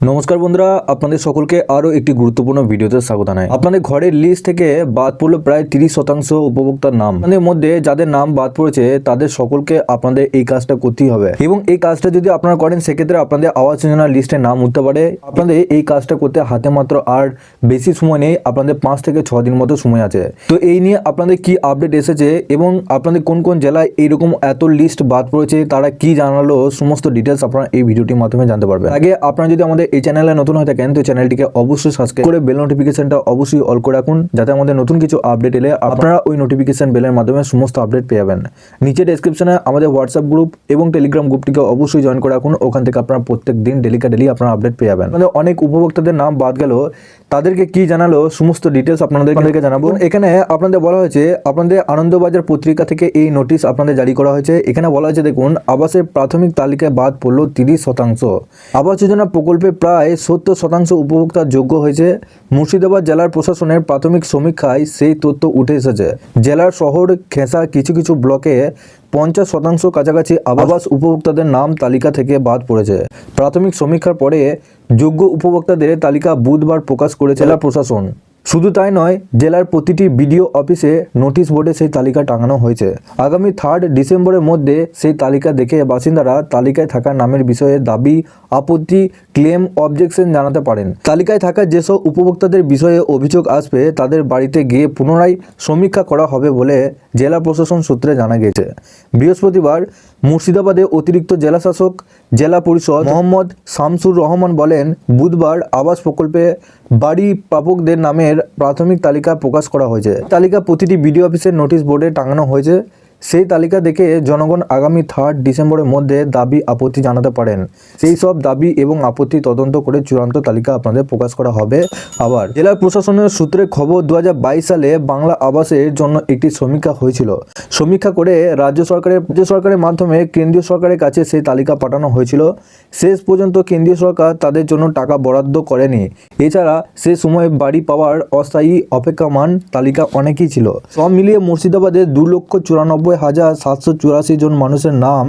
নমস্কার বন্ধুরা, আপনাদের সকলকে আরও একটি গুরুত্বপূর্ণ ভিডিওতে স্বাগত জানাই। আপনাদের ঘরের লিস্ট থেকে বাদ পড়লো প্রায় 30% উপভোক্তার নাম। আপনাদের মধ্যে যাদের নাম বাদ পড়েছে তাদের সকলকে আপনাদের এই কাজটা করতেই হবে, এবং এই কাজটা যদি আপনারা করেন সেক্ষেত্রে আপনাদের আবাস যোজনার লিস্টে নাম উঠতে পারে। আপনাদের এই কাজটা করতে হাতে মাত্র আর বেশি সময় নেই, আপনাদের 5 থেকে 6 দিন মতো সময় আছে। তো এই নিয়ে আপনাদের কি আপডেট এসেছে এবং আপনাদের কোন কোন জেলায় এইরকম এত লিস্ট বাদ পড়েছে, তারা কি জানালো, সমস্ত ডিটেলস আপনারা এই ভিডিওটির মাধ্যমে জানতে পারবেন। আগে আপনারা যদি আমাদের এই চ্যানেলে নতুন হয়ে থাকেন তো চ্যানেলটিকে অবশ্যই সাবস্ক্রাইব করে বেল নোটিফিকেশনটা অবশ্যই অল করে রাখুন, যাতে আমাদের নতুন কিছু আপডেট এলে আপনারা ওই নোটিফিকেশন বেলের মাধ্যমে সমস্ত আপডেট পেয়ে যাবেন। নিচে ডেসক্রিপশনে আমাদের হোয়াটসঅ্যাপ গ্রুপ এবং টেলিগ্রাম গ্রুপটিকে অবশ্যই জয়েন করে রাখুন, ওখান থেকে আপনারা প্রত্যেক দিন ডেলি আপনারা আপডেট পেয়ে যাবেন। আমাদের অনেক উপভোক্তাদের নাম বাদ গেল, তাদেরকে কি জানালো সমস্ত ডিটেলস আপনাদেরকে জানাবো। এখানে আপনাদের বলা হয়েছে, আপনাদের আনন্দবাজার পত্রিকা থেকে এই নোটিশ আপনাদের জারি করা হয়েছে। এখানে বলা হয়েছে, দেখুন, আবাসের প্রাথমিক তালিকায় বাদ পড়লো 30%। আবাস যোজনা প্রকল্পে প্রায় 70% উপভোক্তা যোগ্য হয়েছে। মুর্শিদাবাদ জেলার প্রশাসনের প্রাথমিক সমীক্ষায় সেই তথ্য উঠে এসেছে। জেলার শহর ঘেঁষা কিছু কিছু ব্লকে 50% কাছাকাছি আবাস উপভোক্তাদের নাম তালিকা থেকে বাদ পড়েছে। প্রাথমিক সমীক্ষার পরে যোগ্য উপভোক্তাদের তালিকা বুধবার প্রকাশ করেছে জেলা প্রশাসন। শুধু তাই নয়, জেলার প্রতিটি বিডিও অফিসে নোটিশ বোর্ডে সেই তালিকা টাঙানো হয়েছে। আগামী 3 ডিসেম্বরের মধ্যে সেই তালিকা দেখে বাসিন্দারা তালিকায় থাকা নামের বিষয়ে দাবি, আপত্তি, ক্লেম, অবজেকশন জানাতে পারেন। তালিকায় থাকা যেসব উপভোক্তাদের বিষয়ে অভিযোগ আসবে তাদের বাড়িতে গিয়ে পুনরায় সমীক্ষা করা হবে বলে জেলা প্রশাসন সূত্রে জানা গেছে। বৃহস্পতিবার মুর্শিদাবাদে অতিরিক্ত জেলাশাসক জেলা পরিষদ মোহাম্মদ শামসুর রহমান বলেন, বুধবার আবাস প্রকল্পে বাড়ি প্রাপকদের নামের প্রাথমিক তালিকা প্রকাশ করা হয়েছে। তালিকা প্রতিটি বিডিও অফিসের নোটিশ বোর্ডে টাঙানো হয়েছে। সেই তালিকা দেখে জনগণ আগামী 3 ডিসেম্বরের মধ্যে দাবি আপত্তি জানাতে পারেন। সেই সব দাবি এবং আপত্তি তদন্ত করে চূড়ান্ত তালিকা আপনাদের প্রকাশ করা হবে। আবার জেলা প্রশাসনের সূত্রে খবর, 2022 সালে বাংলা আবাসের জন্য একটি সমীক্ষা হয়েছিল। সমীক্ষা করে রাজ্য সরকারের মাধ্যমে কেন্দ্রীয় সরকারের কাছে সেই তালিকা পাঠানো হয়েছিল। শেষ পর্যন্ত কেন্দ্রীয় সরকার তাদের জন্য টাকা বরাদ্দ করেনি। এছাড়া সে সময় বাড়ি পাওয়ার অস্থায়ী অপেক্ষমান তালিকা অনেকই ছিল। সব মিলিয়ে মুর্শিদাবাদে 2,94,784 জন মানুষের নাম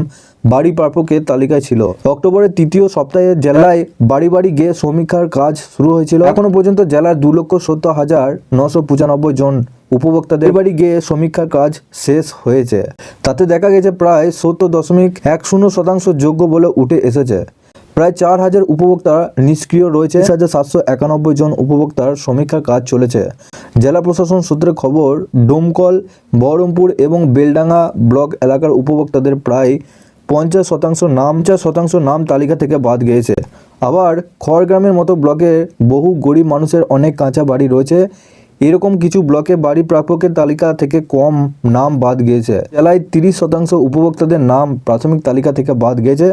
বাড়ি প্রাপকের তালিকায় ছিল। অক্টোবরের তৃতীয় সপ্তাহে জেলায় বাড়ি বাড়ি গিয়ে সমীক্ষার কাজ শুরু হয়েছিল। এখনো পর্যন্ত জেলার 2,70,995 জন উপভোক্তাদের বাড়ি গিয়ে সমীক্ষার কাজ শেষ হয়েছে। তাতে দেখা গেছে প্রায় 70.10% যোগ্য বলে উঠে এসেছে। প্রায় 4,000 উপভোক্তা নিষ্ক্রিয় রয়েছে। 791 জন উপভোক্তার সমীক্ষার কাজ চলেছে। জেলা প্রশাসন সূত্রে খবর, ডোমকল, বহরমপুর এবং বেলডাঙ্গা ব্লক এলাকার উপভোক্তাদের প্রায় 50% নাম তালিকা থেকে বাদ গিয়েছে। আবার খড়গ্রামের মতো ব্লকে বহু গরিব মানুষের অনেক কাঁচা বাড়ি রয়েছে। এরকম কিছু ব্লকে বাড়ি প্রাপকের তালিকা থেকে কম নাম বাদ গিয়েছে। জেলায় 30% উপভোক্তাদের নাম প্রাথমিক তালিকা থেকে বাদ গিয়েছে।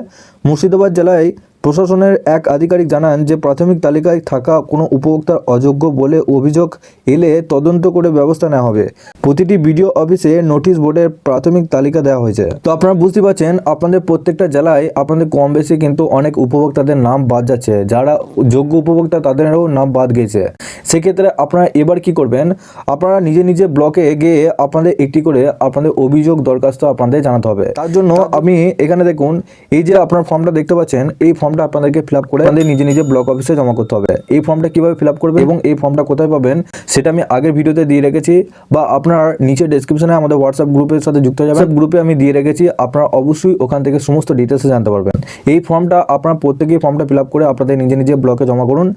মুর্শিদাবাদ জেলায় প্রশাসনের এক আধিকারিক জানান যে প্রাথমিক তালিকায় থাকা কোনো উপভোক্তার অযোগ্য বলে অভিযোগ এলে তদন্ত করে ব্যবস্থা নেওয়া হবে। প্রতিটি বিডিও অফিসে নোটিশ বোর্ডের প্রাথমিক তালিকা দেওয়া হয়েছে। তো আপনারা বুঝতে পারছেন, আপনাদের প্রত্যেকটা জেলায় আপনাদের কম বেশি কিন্তু অনেক উপভোক্তাদের নাম বাদ যাচ্ছে। যারা যোগ্য উপভোক্তা তাদেরও নাম বাদ গেছে। সেক্ষেত্রে আপনারা এবার কি করবেন, আপনারা নিজে ব্লকে গিয়ে আপনাদের একটি করে আপনাদের অভিযোগ দরখাস্ত আপনাদের জানাতে হবে। তার জন্য আমি এখানে দেখুন, এই যে আপনার ফর্মটা দেখতে পাচ্ছেন, এই ফর্মটা আপনাদেরকে ফিল আপ করে আপনাদের নিজে ব্লক অফিসে জমা করতে হবে। এই ফর্মটা কিভাবে ফিল আপ করবেন এবং এই ফর্মটা কোথায় পাবেন সেটা আমি আগের ভিডিওতে দিয়ে রেখেছি, বা আপনার নিচে ডেসক্রিপশনে আমাদের হোয়াটসঅ্যাপ গ্রুপের সাথে যুক্ত হয়ে যাবেন। গ্রুপে আমি দিয়ে রেখেছি, আপনারা অবশ্যই ওখান থেকে সমস্ত ডিটেলস জানতে পারবেন। এই ফর্মটা আপনারা প্রত্যেকেই ফর্মটা ফিল আপ করে আপনাদের নিজে ব্লকে জমা করুন।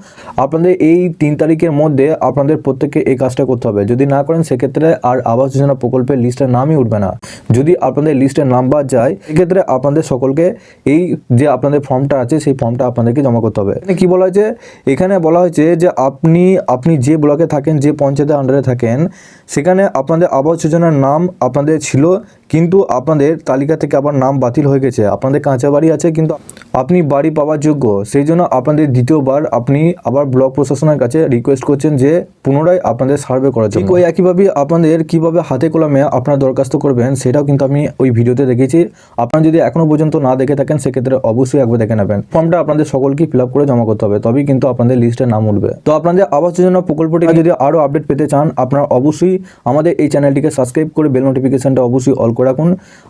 আপনাদের এই 3 তারিখের মধ্যে আপনাদের প্রত্যেককে এই কাজটা করতে হবে। যদি না করেন সেক্ষেত্রে আর আবাস যোজনা প্রকল্পের লিস্টের নামই উঠবে না। যদি আপনাদের লিস্টের নাম বাদ যায় সেক্ষেত্রে আপনাদের সকলকে এই যে আপনাদের ফর্মটা আছে সেই ফর্মটা আপনাদেরকে জমা করতে হবে। কি বলা হয়েছে, এখানে বলা হয়েছে যে আপনি যে ব্লকে থাকেন, যে পঞ্চায়েতের আন্ডারে থাকেন, সেখানে আপনাদের আবাস যোজনার নাম আপনাদের ছিল, কিন্তু আপনাদের তালিকা থেকে আবার নাম বাতিল হয়ে গেছে। আপনাদের কাঁচা বাড়ি আছে কিন্তু আপনি বাড়ি পাওয়ার যোগ্য, সেই জন্য আপনাদের দ্বিতীয়বার আপনি আবার ব্লক প্রশাসনের কাছে রিকোয়েস্ট করছেন যে পুনরায় আপনাদের সার্ভে করার জন্য। ওই একইভাবে আপনাদের কিভাবে হাতে কলমে আপনারা দরখাস্ত করবেন সেটাও কিন্তু আমি ওই ভিডিওতে দেখেছি। আপনারা যদি এখনো পর্যন্ত না দেখে থাকেন সেক্ষেত্রে অবশ্যই একবার দেখে নেবেন। ফর্মটা আপনাদের সকলকে ফিল আপ করে জমা করতে হবে, তবেই কিন্তু আপনাদের লিস্টে নাম উঠবে। তো আপনাদের আবাস যোজনা প্রকল্পটি যদি আরও আপডেট পেতে চান, আপনারা অবশ্যই আমাদের এই চ্যানেলটিকে সাবস্ক্রাইব করে বেল নোটিফিকেশনটা অবশ্যই অল করে রাখুন।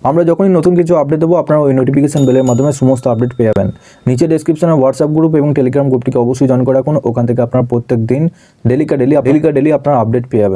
আমরা যখনই নতুন কিছু আপডেট দেবো আপনারা ওই নোটিফিকেশন বেলের মাধ্যমে সমস্ত আপডেট পেয়ে যাবেন। নিচে ডেসক্রিপশনে হোয়াটসঅ্যাপ গ্রুপ এবং টেলিগ্রাম গ্রুপটিকে অবশ্যই জয়েন করে রাখুন। ওখান থেকে আপনারা প্রত্যেক দিন ডেলি আপনারা আপডেট পেয়ে যাবেন।